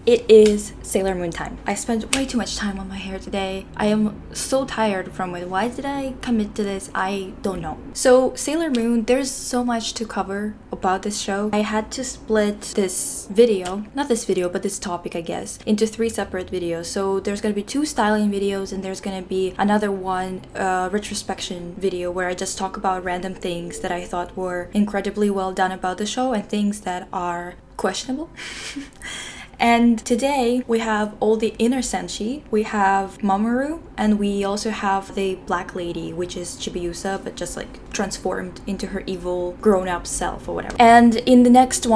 It is Sailor Moon time. I spent way too much time on my hair today. I am so tired from it. Why did I commit to this? I don't know. So Sailor Moon, there's so much to cover about this show. I had to split this video, not this video, but this topic, I guess, into 3 separate videos. So there's gonna be 2 styling videos and there's gonna be another one, retrospection video where I just talk about random things that I thought were incredibly well done about the show and things that are questionable. And today we have all the inner Senshi, we have Mamoru, and we also have the black lady, which is Chibiusa, but just like transformed into her evil grown-up self or whatever. And in the next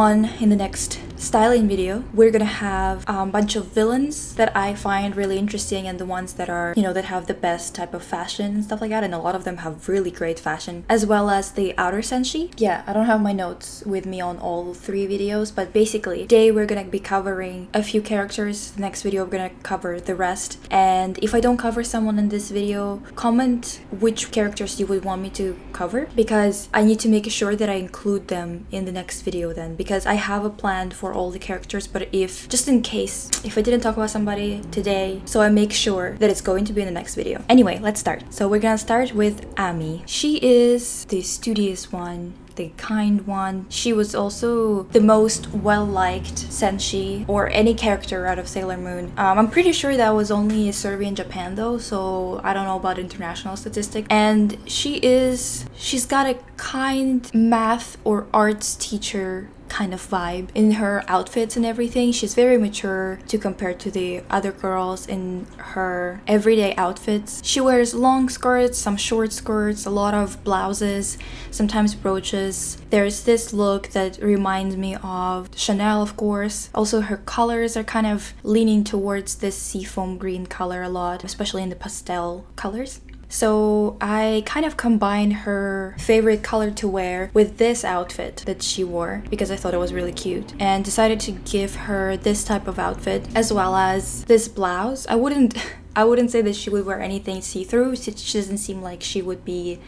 styling video, we're gonna have a bunch of villains that I find really interesting and the ones that are, you know, that have the best type of fashion and stuff like that, and a lot of them have really great fashion, as well as the outer Senshi. Yeah, I don't have my notes with me on all 3 videos, but basically today we're gonna be covering a few characters. The next video we're gonna cover the rest, and if I don't cover someone in this video, comment which characters you would want me to cover, because I need to make sure that I include them in the next video then, because I have a plan for all the characters, but if just in case if I didn't talk about somebody today, so I make sure that it's going to be in the next video. Anyway, let's start. So we're gonna start with Ami. She is the studious one, the kind one. She was also the most well-liked Senshi or any character out of Sailor Moon. I'm pretty sure that was only a survey in Japan though, so I don't know about international statistics. And she's got a kind math or arts teacher kind of vibe in her outfits and everything. She's very mature to compare to the other girls in her everyday outfits. She wears long skirts, some short skirts, a lot of blouses, sometimes brooches. There's this look that reminds me of Chanel, of course. Also, her colors are kind of leaning towards this seafoam green color a lot, especially in the pastel colors. So I kind of combined her favorite color to wear with this outfit that she wore because I thought it was really cute, and decided to give her this type of outfit as well as this blouse. I wouldn't say that she would wear anything see-through. She doesn't seem like she would be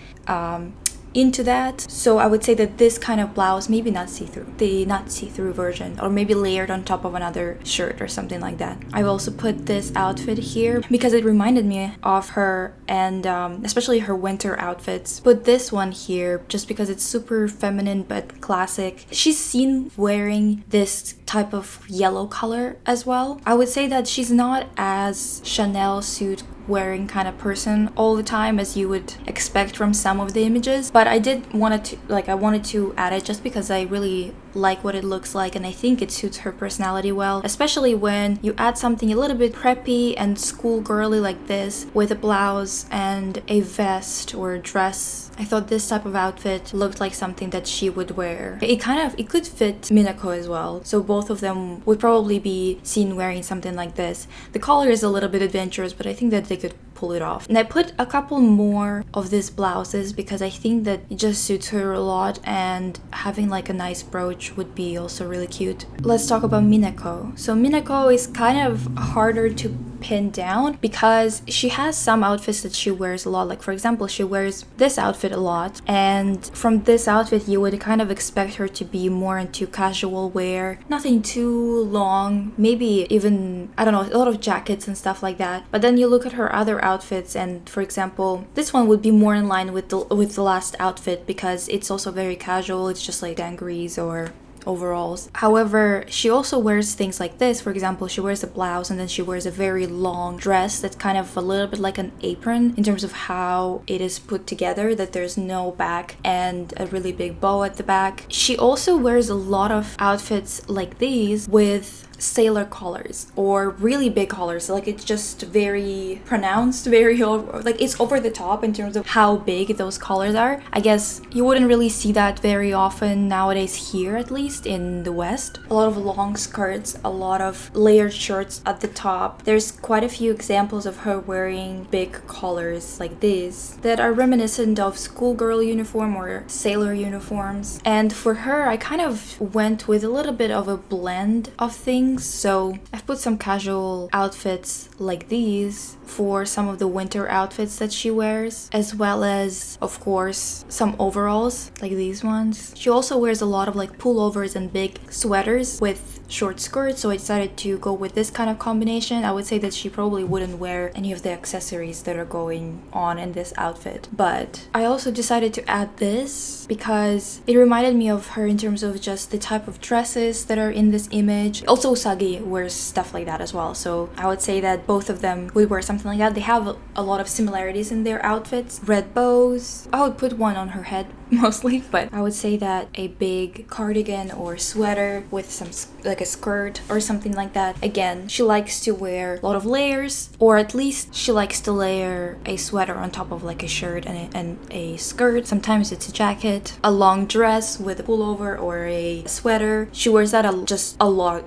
into that, so I would say that this kind of blouse, maybe not see-through version, or maybe layered on top of another shirt or something like that. I've also put this outfit here because it reminded me of her, and especially her winter outfits. Put this one here just because it's super feminine but classic. She's seen wearing this type of yellow color as well. I would say that she's not as Chanel suit wearing kind of person all the time as you would expect from some of the images, but I wanted to add it just because I really like what it looks like, and I think it suits her personality well, especially when you add something a little bit preppy and schoolgirly like this with a blouse and a vest or a dress. I thought this type of outfit looked like something that she would wear. It could fit Minako as well, so both of them would probably be seen wearing something like this. The collar is a little bit adventurous, but I think that they could pull it off. And I put a couple more of these blouses because I think that it just suits her a lot, and having like a nice brooch would be also really cute. Let's talk about Minako. So Minako is kind of harder to pin down because she has some outfits that she wears a lot. Like for example, she wears this outfit a lot, and from this outfit you would kind of expect her to be more into casual wear, nothing too long, maybe even, I don't know, a lot of jackets and stuff like that. But then you look at her other outfits, and for example, this one would be more in line with the last outfit because it's also very casual. It's just like dungarees or overalls. However, she also wears things like this. For example, she wears a blouse and then she wears a very long dress that's kind of a little bit like an apron in terms of how it is put together, that there's no back and a really big bow at the back. She also wears a lot of outfits like these with sailor collars or really big collars. Like it's just very pronounced, like it's over the top in terms of how big those collars are. I guess you wouldn't really see that very often nowadays here, at least in the West. A lot of long skirts, a lot of layered shirts at the top. There's quite a few examples of her wearing big collars like this that are reminiscent of schoolgirl uniform or sailor uniforms. And for her, I kind of went with a little bit of a blend of things. So I've put some casual outfits like these for some of the winter outfits that she wears, as well as, of course, some overalls like these ones. She also wears a lot of like pullovers and big sweaters with short skirt, so I decided to go with this kind of combination. I would say that she probably wouldn't wear any of the accessories that are going on in this outfit, but I also decided to add this because it reminded me of her in terms of just the type of dresses that are in this image. Also, Usagi wears stuff like that as well, so I would say that both of them would wear something like that. They have a lot of similarities in their outfits. Red bows. I would put one on her head mostly, but I would say that a big cardigan or sweater with some like a skirt or something like that. Again, she likes to wear a lot of layers, or at least she likes to layer a sweater on top of like a shirt and a skirt. Sometimes it's a jacket, a long dress with a pullover or a sweater. She wears that just a lot.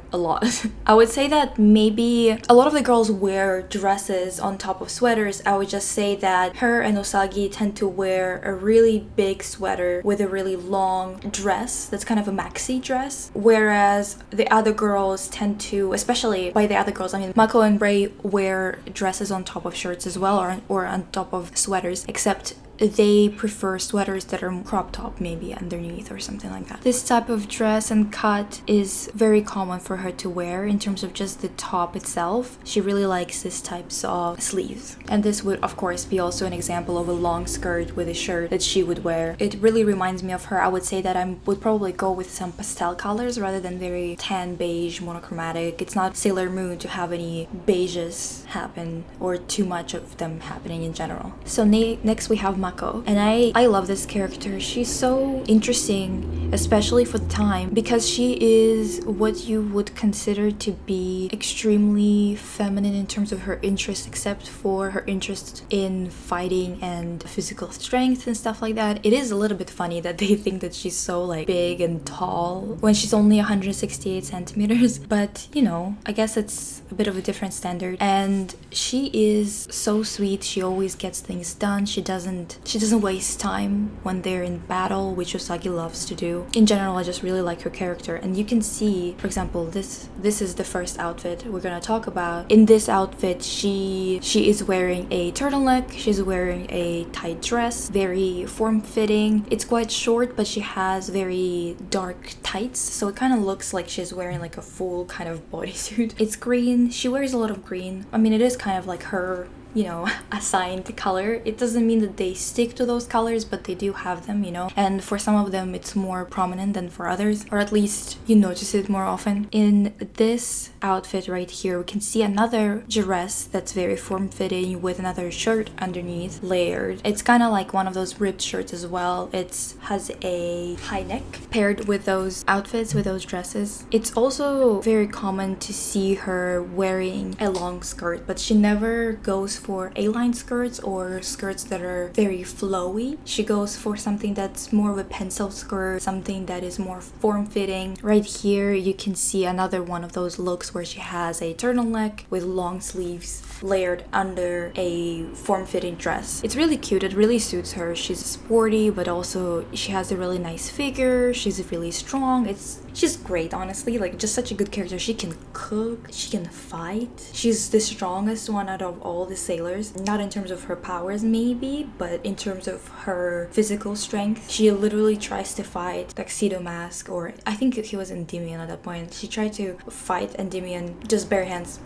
I would say that maybe a lot of the girls wear dresses on top of sweaters. I would just say that her and Usagi tend to wear a really big sweater with a really long dress that's kind of a maxi dress, whereas the other girls tend to, especially by the other girls, I mean Mako and Ray, wear dresses on top of shirts as well, or on top of sweaters, except they prefer sweaters that are crop top maybe underneath or something like that. This type of dress and cut is very common for her to wear in terms of just the top itself. She really likes this types of sleeves, and this would of course be also an example of a long skirt with a shirt that she would wear. It really reminds me of her. I would say that I would probably go with some pastel colors rather than very tan, beige, monochromatic. It's not Sailor Moon to have any beiges happen or too much of them happening in general. So next we have Mako, and I love this character. She's so interesting, especially for the time, because she is what you would consider to be extremely feminine in terms of her interests, except for her interest in fighting and physical strength and stuff like that. It is a little bit funny that they think that she's so like big and tall when she's only 168 centimeters, but you know, I guess it's a bit of a different standard. And she is so sweet. She always gets things done. She doesn't waste time when they're in battle, which Usagi loves to do. In general, I just really like her character, and you can see, for example, this is the first outfit we're gonna talk about. In this outfit, she is wearing a turtleneck. She's wearing a tight dress, very form-fitting. It's quite short, but she has very dark tights, so it kind of looks like she's wearing like a full kind of bodysuit. It's green. She wears a lot of green. I mean, it is kind of like her, you know, assigned color. It doesn't mean that they stick to those colors, but they do have them, you know, and for some of them it's more prominent than for others, or at least you notice it more often. In this outfit right here, we can see another dress that's very form-fitting with another shirt underneath, layered. It's kind of like one of those ribbed shirts as well. It has a high neck paired with those outfits, with those dresses. It's also very common to see her wearing a long skirt, but she never goes for A-line skirts or skirts that are very flowy. She goes for something that's more of a pencil skirt, something that is more form-fitting. Right here you can see another one of those looks where she has a turtleneck with long sleeves layered under a form-fitting dress. It's really cute. It really suits her. She's sporty, but also she has a really nice figure. She's really strong. She's great, honestly. Like, just such a good character. She can cook, she can fight. She's the strongest one out of all the sailors. Not in terms of her powers maybe, but in terms of her physical strength. She literally tries to fight Tuxedo Mask, or I think he was Endymion at that point. She tried to fight Endymion just bare hands.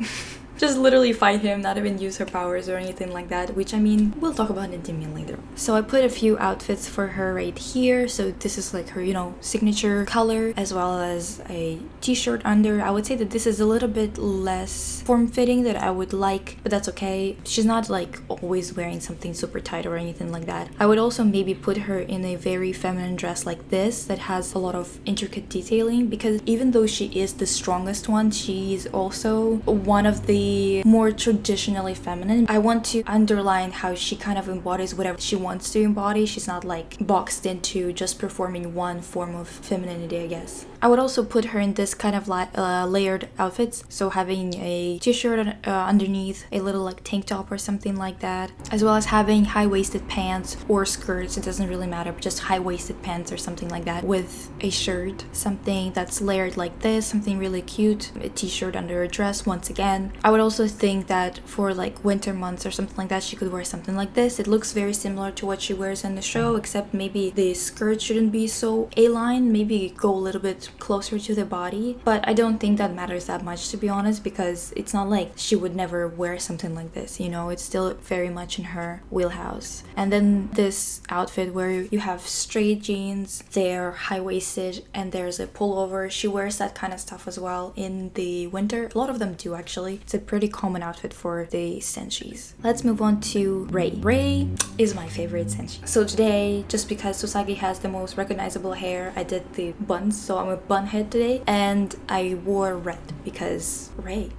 Just literally fight him, not even use her powers or anything like that, which, I mean, we'll talk about Endymion later. So I put a few outfits for her right here. So this is like her, you know, signature color, as well as a t-shirt under. I would say that this is a little bit less form-fitting that I would like, but that's okay. She's not like always wearing something super tight or anything like that. I would also maybe put her in a very feminine dress like this that has a lot of intricate detailing, because even though she is the strongest one, she's also one of the more traditionally feminine. I want to underline how she kind of embodies whatever she wants to embody. She's not like boxed into just performing one form of femininity, I guess. I would also put her in this kind of layered outfits, so having a t-shirt underneath, a little like tank top or something like that, as well as having high-waisted pants or skirts. It doesn't really matter, but just high-waisted pants or something like that with a shirt, something that's layered like this, something really cute, a t-shirt under a dress. Once again, I would would also think that for like winter months or something like that, she could wear something like this. It looks very similar to what she wears in the show, except maybe the skirt shouldn't be so A-line, maybe go a little bit closer to the body. But I don't think that matters that much, to be honest, because it's not like she would never wear something like this, you know, it's still very much in her wheelhouse. And then this outfit where you have straight jeans, they're high-waisted, and there's a pullover. She wears that kind of stuff as well in the winter. A lot of them do, actually. It's a pretty common outfit for the Senshis. Let's move on to Rei. Rei is my favorite Senshi. So today, just because Usagi has the most recognizable hair, I did the buns, so I'm a bun head today, and I wore red because Rei.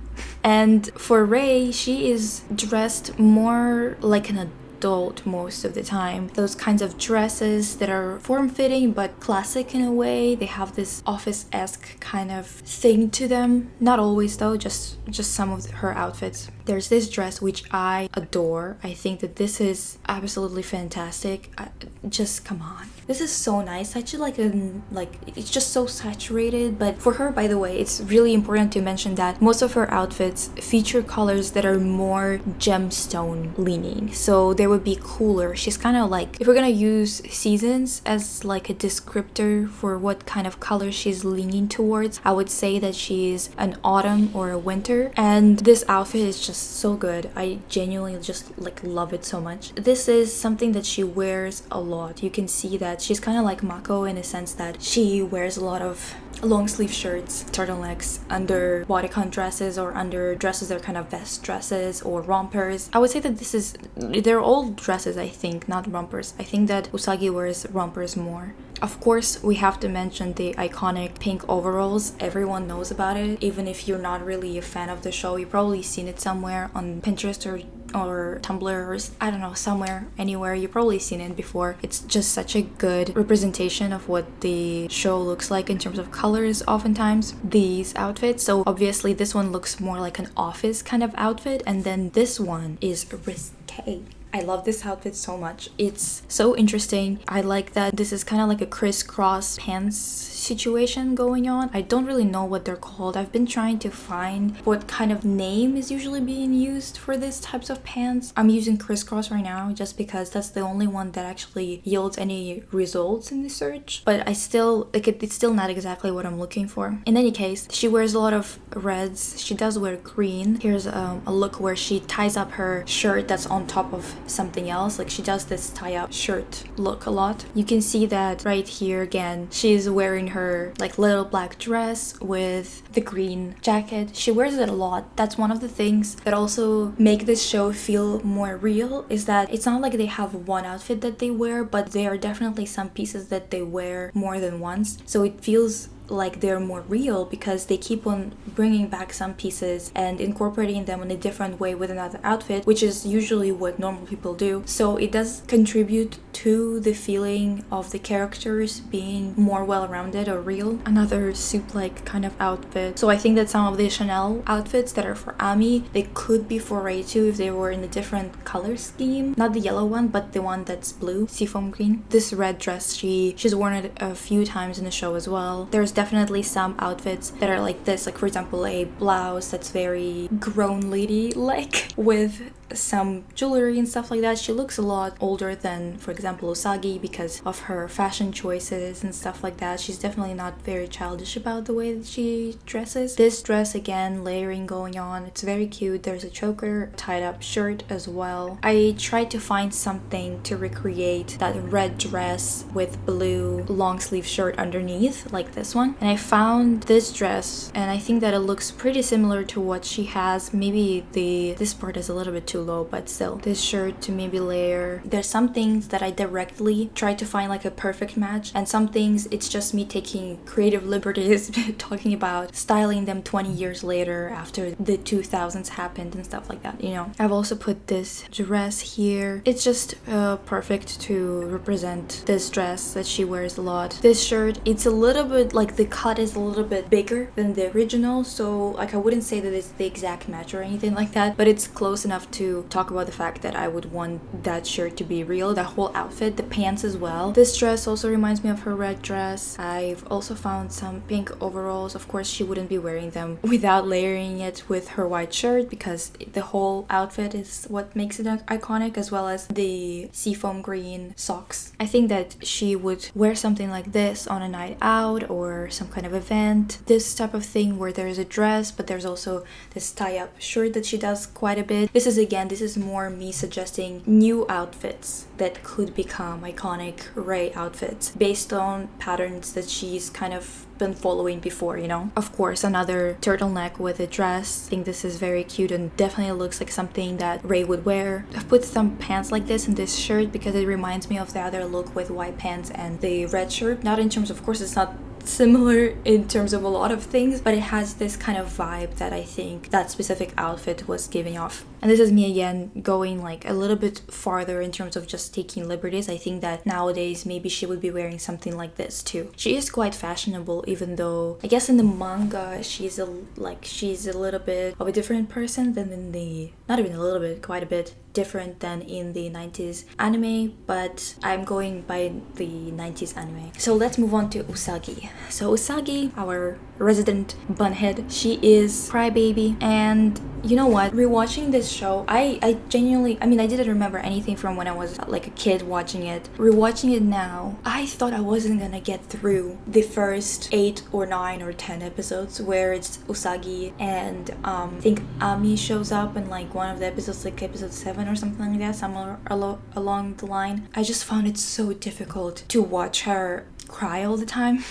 And for Rei, she is dressed more like an adult most of the time. Those kinds of dresses that are form-fitting but classic in a way. They have this office-esque kind of thing to them. Not always though, just some of her outfits. There's this dress which I adore. I think that this is absolutely fantastic. Just come on. This is so nice. I should like it's just so saturated. But for her, by the way, it's really important to mention that most of her outfits feature colors that are more gemstone leaning. So they would be cooler. She's kind of like, if we're gonna use seasons as like a descriptor for what kind of color she's leaning towards, I would say that she's an autumn or a winter. And this outfit is just so good. I genuinely just like love it so much. This is something that she wears a lot. You can see that she's kind of like Mako in a sense that she wears a lot of long sleeve shirts, turtlenecks, under bodycon dresses, or under dresses that are kind of vest dresses or rompers. I would say that they're all dresses, I think, not rompers. I think that Usagi wears rompers more. Of course, we have to mention the iconic pink overalls. Everyone knows about it. Even if you're not really a fan of the show, you've probably seen it somewhere on Pinterest or Tumblr or I don't know, somewhere, anywhere. You've probably seen it before. It's just such a good representation of what the show looks like in terms of colors oftentimes, these outfits. So obviously this one looks more like an office kind of outfit, and then this one is risque. I love this outfit so much. It's so interesting. I like that this is kind of like a crisscross pants situation going on. I don't really know what they're called. I've been trying to find what kind of name is usually being used for these types of pants. I'm using crisscross right now just because that's the only one that actually yields any results in the search. But I still, like, it's still not exactly what I'm looking for. In any case, she wears a lot of reds. She does wear green. Here's a look where she ties up her shirt that's on top of something else. Like, she does this tie-up shirt look a lot. You can see that right here again. She's wearing her like little black dress with the green jacket. She wears it a lot. That's one of the things that also make this show feel more real, is that it's not like they have one outfit that they wear, but there are definitely some pieces that they wear more than once. So it feels like they're more real because they keep on bringing back some pieces and incorporating them in a different way with another outfit, which is usually what normal people do. So it does contribute to the feeling of the characters being more well-rounded or real. Another suit-like kind of outfit. So I think that some of the Chanel outfits that are for Ami, they could be for Rei too if they were in a different color scheme. Not the yellow one, but the one that's blue, seafoam green. This red dress, she's worn it a few times in the show as well. There's definitely some outfits that are like this, like for example a blouse that's very grown lady like with some jewelry and stuff like that. She looks a lot older than, for example, Usagi because of her fashion choices and stuff like that. She's definitely not very childish about the way that she dresses. This dress, again, layering going on. It's very cute. There's a choker, tied up shirt as well. I tried to find something to recreate that red dress with blue long sleeve shirt underneath, like this one. And I found this dress, and I think that it looks pretty similar to what she has. Maybe this part is a little bit too low, but still, this shirt to maybe layer. There's some things that I directly try to find like a perfect match, and some things it's just me taking creative liberties talking about styling them 20 years later after the 2000s happened and stuff like that, you know. I've also put this dress here. It's just perfect to represent this dress that she wears a lot. This shirt, it's a little bit like the cut is a little bit bigger than the original, so like I wouldn't say that it's the exact match or anything like that, but it's close enough to talk about the fact that I would want that shirt to be real, that whole outfit, the pants as well. This dress also reminds me of her red dress. I've also found some pink overalls. Of course, she wouldn't be wearing them without layering it with her white shirt, because the whole outfit is what makes it iconic, as well as the seafoam green socks. I think that she would wear something like this on a night out or some kind of event. This type of thing where there's a dress, but there's also this tie-up shirt that she does quite a bit. This is more me suggesting new outfits that could become iconic Rei outfits based on patterns that she's kind of been following before, you know. Of course, another turtleneck with a dress. I think this is very cute and definitely looks like something that Rei would wear. I've put some pants like this in this shirt because it reminds me of the other look with white pants and the red shirt. Not in terms, of course, it's not similar in terms of a lot of things, but it has this kind of vibe that I think that specific outfit was giving off. And this is me again going like a little bit farther in terms of just taking liberties. I think that nowadays maybe she would be wearing something like this too. She is quite fashionable, even though I guess in the manga she's a little bit of a different person than in the, not even a little bit, quite a bit different than in the 90s anime, but I'm going by the 90s anime. So let's move on to Usagi. So Usagi, our resident bunhead, she is crybaby, and you know what, rewatching this show, I genuinely, I mean, I didn't remember anything from when I was like a kid watching it. Rewatching it now, I thought I wasn't gonna get through the first 8 or 9 or 10 episodes where it's Usagi and I think Ami shows up in like one of the episodes, like episode 7 or something like that, somewhere along the line. I just found it so difficult to watch her cry all the time.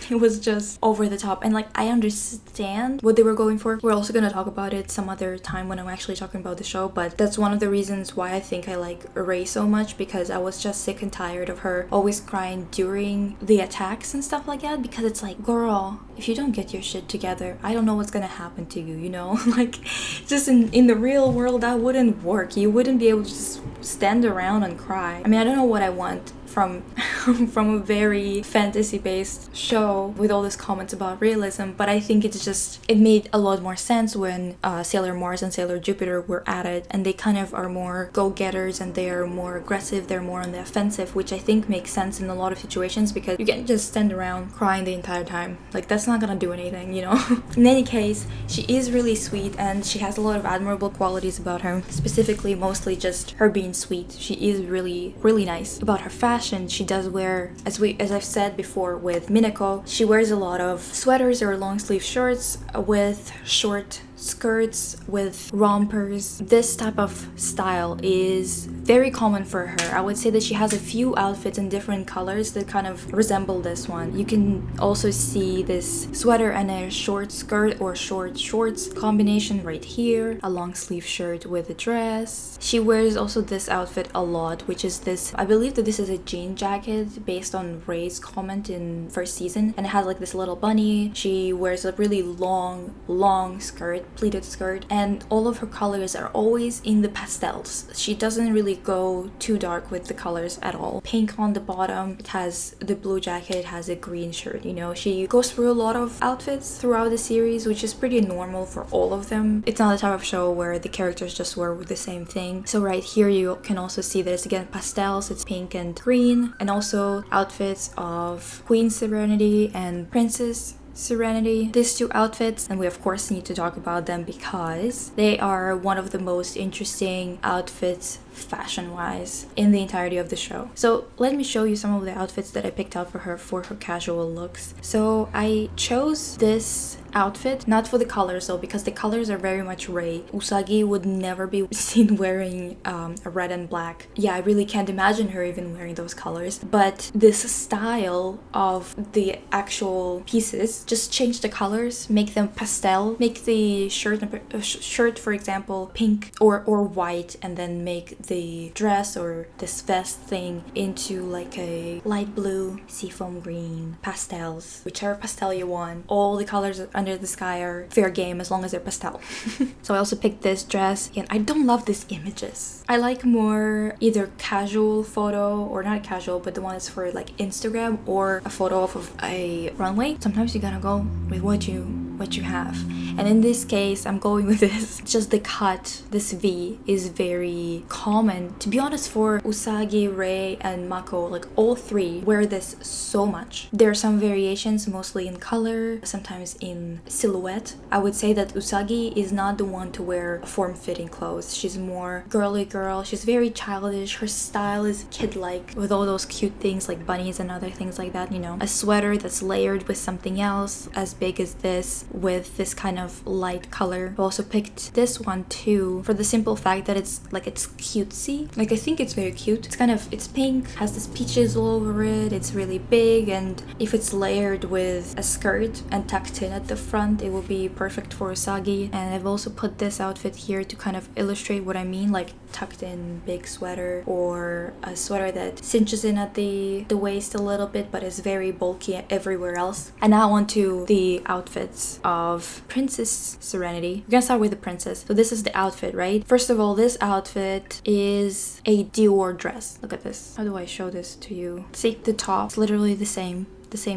It was just over the top, and like I understand what they were going for. We're also gonna talk about it some other time when I'm actually talking about the show, but that's one of the reasons why I think I like Rei so much, because I was just sick and tired of her always crying during the attacks and stuff like that, because it's like, girl, if you don't get your shit together, I don't know what's gonna happen to you, you know? Like, just in the real world, that wouldn't work. You wouldn't be able to just stand around and cry. I mean, I don't know what I want from a very fantasy-based show with all these comments about realism, but I think it made a lot more sense when Sailor Mars and Sailor Jupiter were at it, and they kind of are more go-getters and they are more aggressive, they're more on the offensive, which I think makes sense in a lot of situations, because you can't just stand around crying the entire time. Like, that's not gonna do anything, you know? In any case, she is really sweet and she has a lot of admirable qualities about her, specifically mostly just her being sweet. She is really, really nice. About her fashion, she does wear, as I've said before with Minako, she wears a lot of sweaters or long sleeve shirts with short skirts, with rompers. This type of style is very common for her. I would say that she has a few outfits in different colors that kind of resemble this one. You can also see this sweater and a short skirt or short shorts combination right here, a long sleeve shirt with a dress. She wears also this outfit a lot, which is this, I believe that this is a jean jacket based on Rei's comment in first season, and it has like this little bunny. She wears a really long skirt, pleated skirt, and all of her colors are always in the pastels. She doesn't really go too dark with the colors at all. Pink on the bottom, it has the blue jacket, it has a green shirt, you know. She goes through a lot of outfits throughout the series, which is pretty normal for all of them. It's not the type of show where the characters just wear the same thing. So right here you can also see that it's again pastels, it's pink and green, and also outfits of Queen Serenity and Princess Serenity. These two outfits, and we of course need to talk about them because they are one of the most interesting outfits fashion-wise in the entirety of the show. So let me show you some of the outfits that I picked out for her casual looks. So I chose this outfit not for the colors though, because the colors are very much Rei. Usagi would never be seen wearing a red and black. Yeah, I really can't imagine her even wearing those colors, but this style of the actual pieces, just change the colors, make them pastel, make the shirt for example pink or white, and then make the dress or this vest thing into like a light blue, seafoam green, pastels, whichever pastel you want. All the colors under the sky are fair game as long as they're pastel. So I also picked this dress. Again, I don't love these images. I like more either casual photo, or not casual, but the one that's for like Instagram, or a photo of a runway. Sometimes you gotta go with what you have. And in this case, I'm going with this. Just the cut, this V is very common. To be honest, for Usagi, Rei, and Mako, like all three wear this so much. There are some variations, mostly in color, sometimes in silhouette. I would say that Usagi is not the one to wear form-fitting clothes. She's more girly girl. She's very childish. Her style is kid-like with all those cute things like bunnies and other things like that, you know. A sweater that's layered with something else as big as this, with this kind of light color. I also picked this one too for the simple fact that it's cutesy. Like, I think it's very cute. It's pink, has this peaches all over it. It's really big, and if it's layered with a skirt and tucked in at the front, it will be perfect for Usagi. And I've also put this outfit here to kind of illustrate what I mean, like tucked in big sweater, or a sweater that cinches in at the waist a little bit but is very bulky everywhere else. And now on to the outfits of Princess Serenity. We're gonna start with the princess. So this is the outfit, right? First of all, this outfit is a Dior dress. Look at this. How do I show this to you? See, the top is literally the same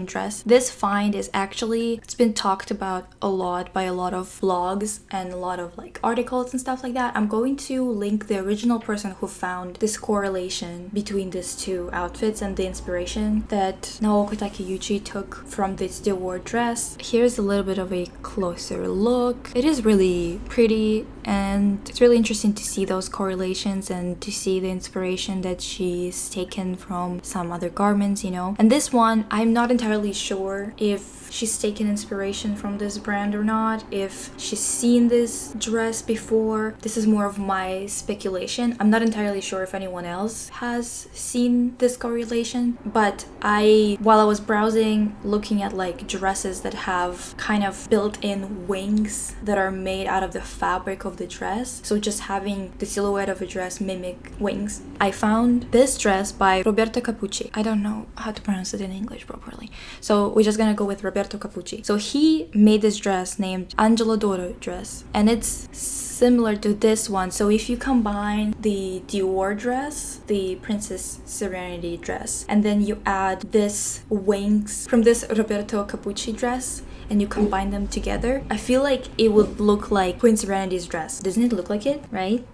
dress. This find is actually, it's been talked about a lot by a lot of vlogs and a lot of like articles and stuff like that. I'm going to link the original person who found this correlation between these two outfits and the inspiration that Naoko Takeuchi took from this Dior dress. Here's a little bit of a closer look. It is really pretty, and it's really interesting to see those correlations and to see the inspiration that she's taken from some other garments, you know. And this one, I'm not entirely sure if she's taken inspiration from this brand or not, if she's seen this dress before. This is more of my speculation. I'm not entirely sure if anyone else has seen this correlation, but while I was browsing, looking at like dresses that have kind of built-in wings that are made out of the fabric of the dress, so just having the silhouette of a dress mimic wings, I found this dress by Roberto Capucci. I don't know how to pronounce it in English properly, so we're just gonna go with Roberto Capucci. So he made this dress named Angelo Doro dress, and it's similar to this one. So if you combine the Dior dress, the Princess Serenity dress, and then you add this wings from this Roberto Capucci dress, and you combine them together, I feel like it would look like Queen Serenity's dress. Doesn't it look like it, right?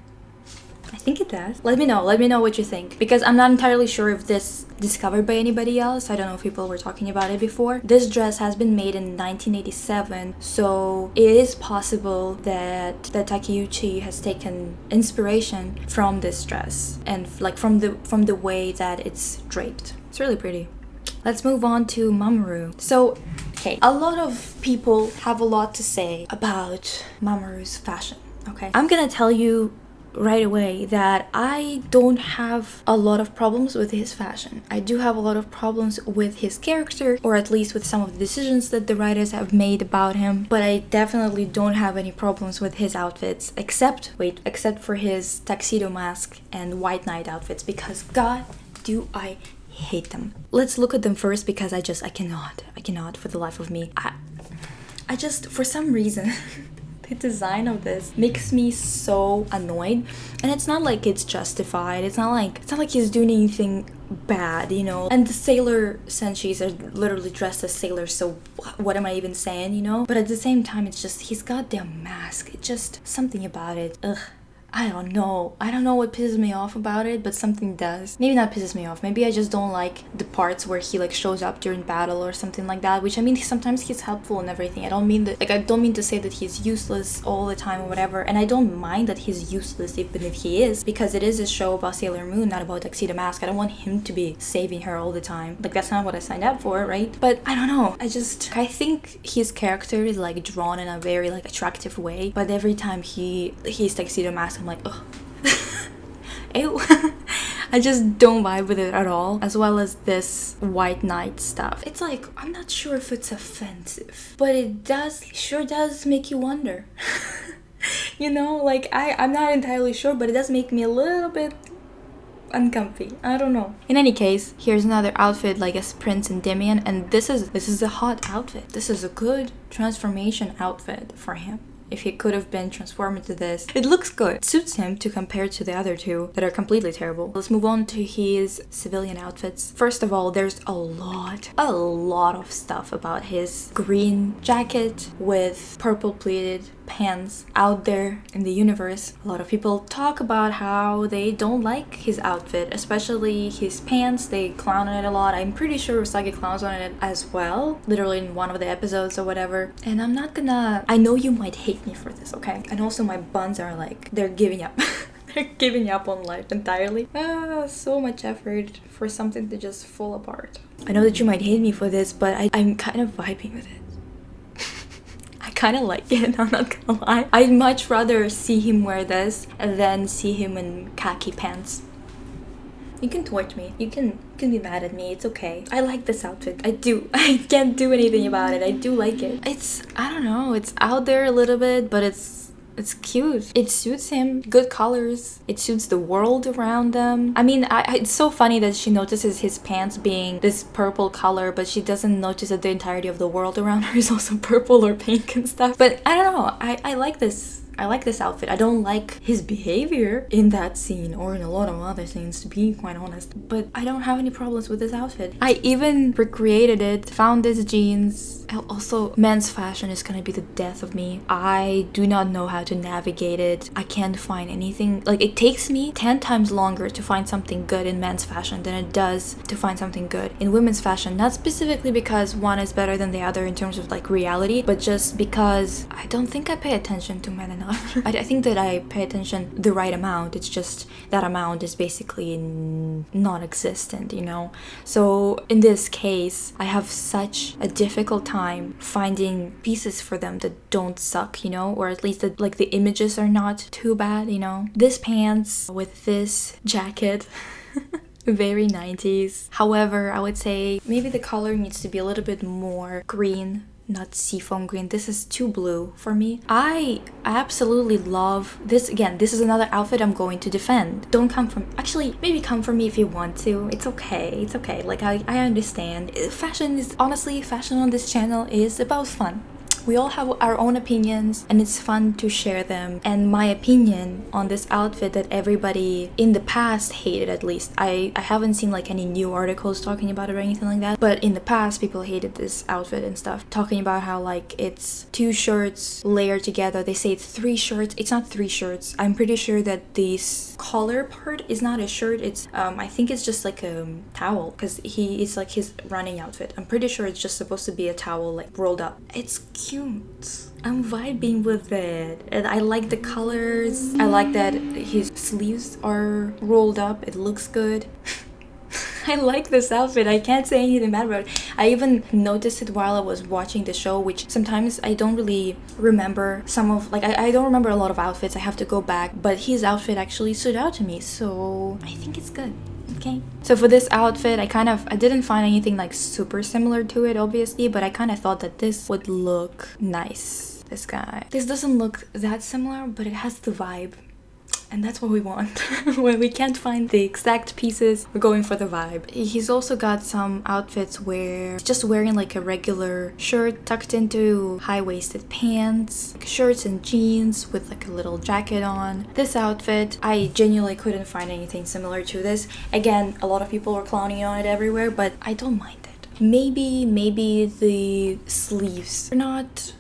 I think it does. Let me know what you think, because I'm not entirely sure if this discovered by anybody else. I don't know if people were talking about it before. This dress has been made in 1987, so it is possible that Takeuchi has taken inspiration from this dress and like from the way that it's draped. It's really pretty. Let's move on to Mamoru. So, okay, a lot of people have a lot to say about Mamoru's fashion, okay? I'm gonna tell you right away that I don't have a lot of problems with his fashion. I do have a lot of problems with his character, or at least with some of the decisions that the writers have made about him, but I definitely don't have any problems with his outfits, except for his tuxedo mask and white knight outfits, because god do I hate them. Let's look at them first, because I cannot for the life of me. I just, for some reason the design of this makes me so annoyed, and it's not like it's justified. It's not like he's doing anything bad, you know. And the Sailor Senshis are literally dressed as sailors, so what am I even saying, you know? But at the same time, it's just his goddamn mask. It's just something about it. Ugh. I don't know what pisses me off about it, but something does. Maybe not pisses me off. Maybe I just don't like the parts where he like shows up during battle or something like that, which I mean, sometimes he's helpful and everything. I don't mean to say that he's useless all the time or whatever, and I don't mind that he's useless even if he is, because it is a show about Sailor Moon, not about Tuxedo Mask. I don't want him to be saving her all the time. Like, that's not what I signed up for, right? But I don't know. I think his character is like drawn in a very like attractive way, but every time he's Tuxedo Mask, I'm like, ugh. Ew. I just don't vibe with it at all, as well as this white knight stuff. It's like, I'm not sure if it's offensive, but it sure does make you wonder. You know, like I'm not entirely sure, but it does make me a little bit uncomfy. I don't know. In any case, here's another outfit like as Prince and Demian, and this is a hot outfit. This is a good transformation outfit for him. If he could have been transformed into this, it looks good. It suits him to compare to the other two that are completely terrible. Let's move on to his civilian outfits. First of all, there's a lot of stuff about his green jacket with purple pleated pants out there in the universe. A lot of people talk about how they don't like his outfit, especially his pants. They clown on it a lot. I'm pretty sure Usagi clowns on it as well, literally in one of the episodes or whatever. And I'm not gonna... I know you might hate me for this, okay? And also my buns are like, they're giving up. They're giving up on life entirely. So much effort for something to just fall apart. I know that you might hate me for this, but I'm kind of vibing with it. I kind of like it, I'm not gonna lie. I'd much rather see him wear this than see him in khaki pants. You can torch me. You can be mad at me. It's okay. I like this outfit. I do. I can't do anything about it. I do like it. I don't know. It's out there a little bit, but it's cute. It suits him. Good colors. It suits the world around them. I mean, it's so funny that she notices his pants being this purple color, but she doesn't notice that the entirety of the world around her is also purple or pink and stuff. But I don't know. I like this. I like this outfit. I don't like his behavior in that scene or in a lot of other scenes, to be quite honest. But I don't have any problems with this outfit. I even recreated it, found these jeans. Also, men's fashion is gonna be the death of me. I do not know how to navigate it. I can't find anything. Like, it takes me 10 times longer to find something good in men's fashion than it does to find something good in women's fashion. Not specifically because one is better than the other in terms of like reality, but just because I don't think I pay attention to men enough. I think that I pay attention the right amount. It's just that amount is basically non-existent, you know? So in this case, I have such a difficult time finding pieces for them that don't suck, you know? Or at least that, like, the images are not too bad, you know? This pants with this jacket very 90s. However, I would say maybe the color needs to be a little bit more green, not seafoam green. This is too blue for me. I absolutely love this. Again, this is another outfit I'm going to defend. Don't come from... Actually, maybe come for me if you want to. It's okay. It's okay. Like, I understand. Fashion is... Honestly, fashion on this channel is about fun. We all have our own opinions and it's fun to share them. And my opinion on this outfit that everybody in the past hated, at least. I haven't seen like any new articles talking about it or anything like that. But in the past, people hated this outfit and stuff. Talking about how like it's 2 shirts layered together. They say it's 3 shirts. It's not 3 shirts. I'm pretty sure that this collar part is not a shirt. It's I think it's just like a towel, because it's like his running outfit. I'm pretty sure it's just supposed to be a towel like rolled up. It's cute. I'm vibing with it, and I like the colors. I like that his sleeves are rolled up. It looks good. I like this outfit. I can't say anything bad about it. I even noticed it while I was watching the show, which sometimes I don't really remember some of, like, I don't remember a lot of outfits. I have to go back, but his outfit actually stood out to me, so I think it's good. Okay. So for this outfit, I didn't find anything like super similar to it, obviously, but I kind of thought that this would look nice. This guy. This doesn't look that similar, but it has the vibe. And that's what we want. When we can't find the exact pieces, we're going for the vibe. He's also got some outfits where he's just wearing like a regular shirt tucked into high-waisted pants, like shirts and jeans with like a little jacket on. This outfit, I genuinely couldn't find anything similar to this. Again, a lot of people were clowning on it everywhere, but I don't mind it. Maybe the sleeves are not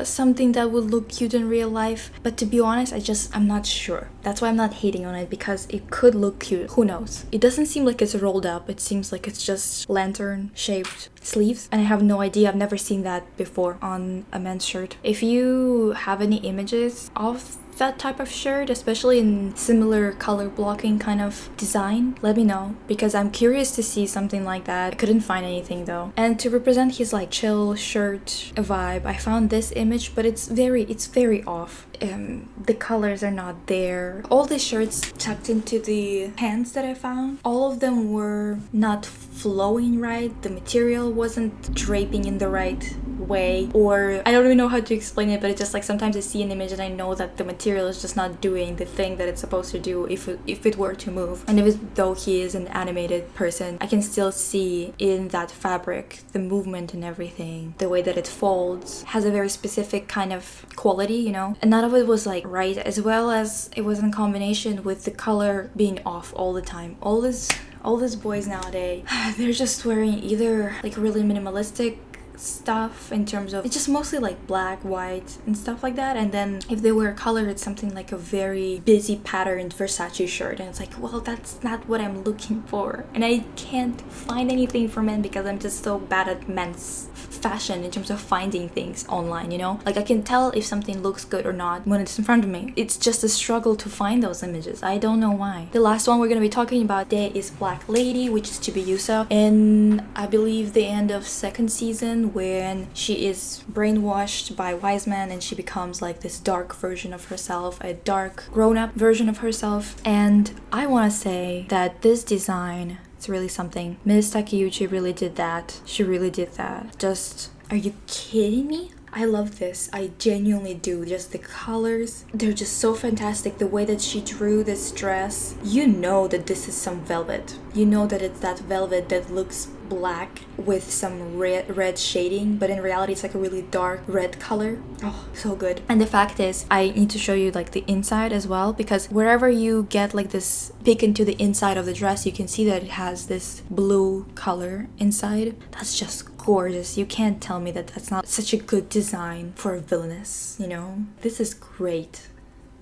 something that would look cute in real life, but to be honest, I'm not sure. That's why I'm not hating on it, because it could look cute. Who knows? It doesn't seem like it's rolled up. It seems like it's just lantern shaped sleeves, and I have no idea. I've never seen that before on a men's shirt. If you have any images of that type of shirt, especially in similar color blocking kind of design, let me know, because I'm curious to see something like that. I couldn't find anything though. And to represent his like chill shirt vibe, I found this image, but it's very off. The colors are not there. All the shirts tucked into the pants that I found, all of them were not flowing right. The material wasn't draping in the right way, or I don't even know how to explain it, but it's just like sometimes I see an image and I know that the material is just not doing the thing that it's supposed to do if it were to move. And though he is an animated person, I can still see in that fabric the movement and everything, the way that it folds has a very specific kind of quality, you know. And none of it was like right, as well as it was in combination with the color being off all the time. All these boys nowadays, they're just wearing either like really minimalistic stuff in terms of, it's just mostly like black, white and stuff like that, and then if they wear color, it's something like a very busy patterned Versace shirt, and it's like, well, that's not what I'm looking for. And I can't find anything for men because I'm just so bad at men's fashion in terms of finding things online, you know. Like I can tell if something looks good or not when it's in front of me. It's just a struggle to find those images. I don't know why. The last one we're gonna be talking about today is Black Lady, which is Chibiusa, in I believe the end of second season, when she is brainwashed by wise men and she becomes like this dark version of herself, a dark grown-up version of herself. And I want to say that this design, it's really something. Miss Takeuchi really did that. She really did that. Just, are you kidding me? I love this. I genuinely do. Just the colors, they're just so fantastic. The way that she drew this dress, you know that this is some velvet. You know that it's that velvet that looks black with some red shading, but in reality it's like a really dark red color. Oh, so good. And the fact is, I need to show you like the inside as well, because wherever you get like this peek into the inside of the dress, you can see that it has this blue color inside. That's just gorgeous. You can't tell me that that's not such a good design for a villainess, you know? This is great.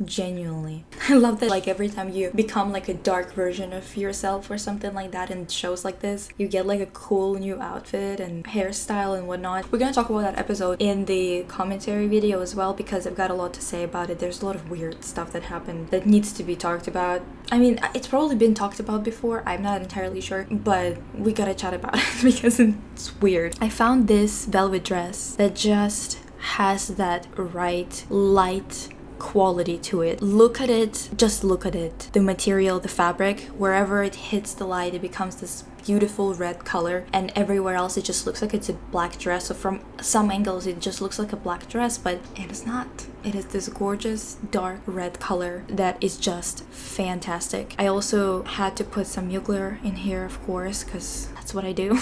Genuinely. I love that like every time you become like a dark version of yourself or something like that in shows like this, you get like a cool new outfit and hairstyle and whatnot. We're gonna talk about that episode in the commentary video as well, because I've got a lot to say about it. There's a lot of weird stuff that happened that needs to be talked about. I mean, it's probably been talked about before, I'm not entirely sure, but we gotta chat about it because it's weird. I found this velvet dress that just has that right light quality to it. Look at it, just look at it. The material, the fabric, wherever it hits the light, it becomes this beautiful red color, and everywhere else it just looks like it's a black dress. So from some angles it just looks like a black dress, but it is not. It is this gorgeous dark red color that is just fantastic. I also had to put some mugler in here, of course, because that's what I do.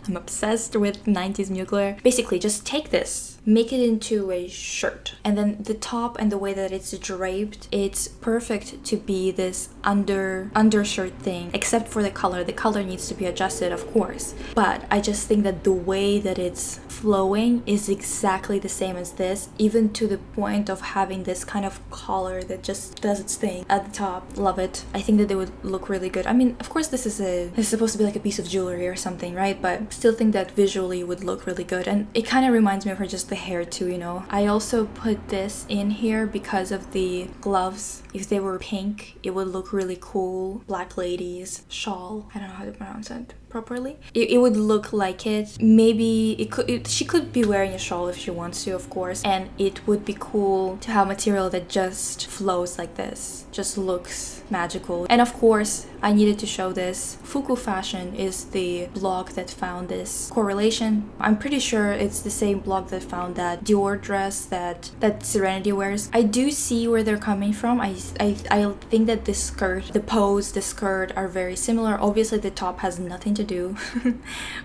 I'm obsessed with 90s mugler. Basically, just take this, make it into a shirt, and then the top and the way that it's draped, it's perfect to be this undershirt thing, except for the color. The color needs to be adjusted, of course, but I just think that the way that it's flowing is exactly the same as this, even to the point of having this kind of collar that just does its thing at the top. Love it. I think that they would look really good. I mean, of course this is supposed to be like a piece of jewelry or something, right? But still think that visually would look really good, and it kind of reminds me of her, just the hair too, you know. I also put this in here because of the gloves. If they were pink, it would look really cool. Black Lady's shawl, I don't know how to pronounce it properly. It would look like it. Maybe she could be wearing a shawl if she wants to, of course, and it would be cool to have material that just flows like this, just looks magical. And of course I needed to show this. Fuku Fashion is the blog that found this correlation. I'm pretty sure it's the same blog that found that Dior dress that Serenity wears. I do see where they're coming from. I think that this skirt, the pose, the skirt are very similar. Obviously the top has nothing to do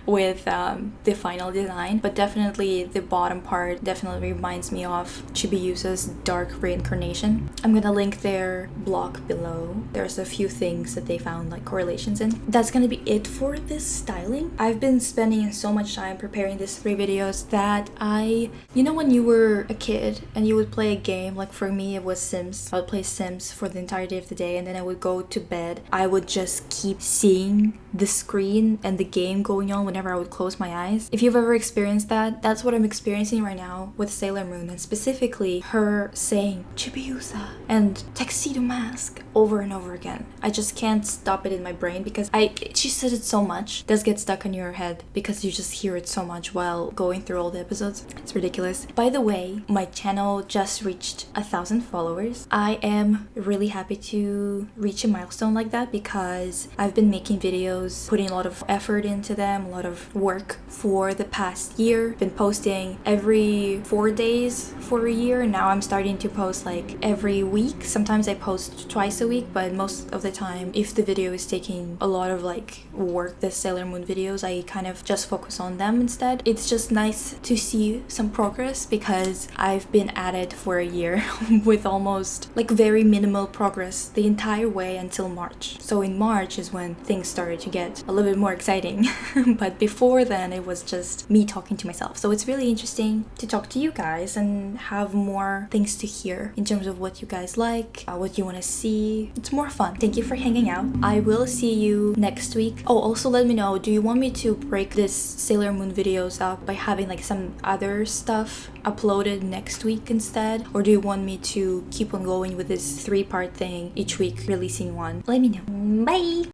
with the final design, but definitely the bottom part definitely reminds me of Chibiusa's dark reincarnation. I'm gonna link their blog below. There's a few things that they found like correlations in. That's gonna be it for this styling. I've been spending so much time preparing these 3 videos that you know when you were a kid and you would play a game, like for me it was Sims. I would play Sims for the entirety of the day, and then I would go to bed. I would just keep seeing the screen and the game going on whenever I would close my eyes. If you've ever experienced that, that's what I'm experiencing right now with Sailor Moon, and specifically her saying Chibiusa and Tuxedo Mask over and over again. I just can't stop it in my brain because she said it so much. It does get stuck in your head because you just hear it so much while going through all the episodes. It's ridiculous. By the way, my channel just reached 1,000 followers. I am really happy to reach a milestone like that because I've been making videos, putting a lot of of effort into them, a lot of work for the past year. Been posting every 4 days for a year. Now I'm starting to post like every week. Sometimes I post twice a week, but most of the time, if the video is taking a lot of like work, the Sailor Moon videos, I kind of just focus on them instead. It's just nice to see some progress because I've been at it for a year with almost like very minimal progress the entire way until March. So in March is when things started to get a little bit more exciting. But before then it was just me talking to myself. So it's really interesting to talk to you guys and have more things to hear in terms of what you guys like, what you want to see. It's more fun. Thank you for hanging out. I will see you next week. Oh, also let me know, do you want me to break this Sailor Moon videos up by having like some other stuff uploaded next week instead? Or do you want me to keep on going with this 3-part thing each week, releasing one? Let me know. Bye!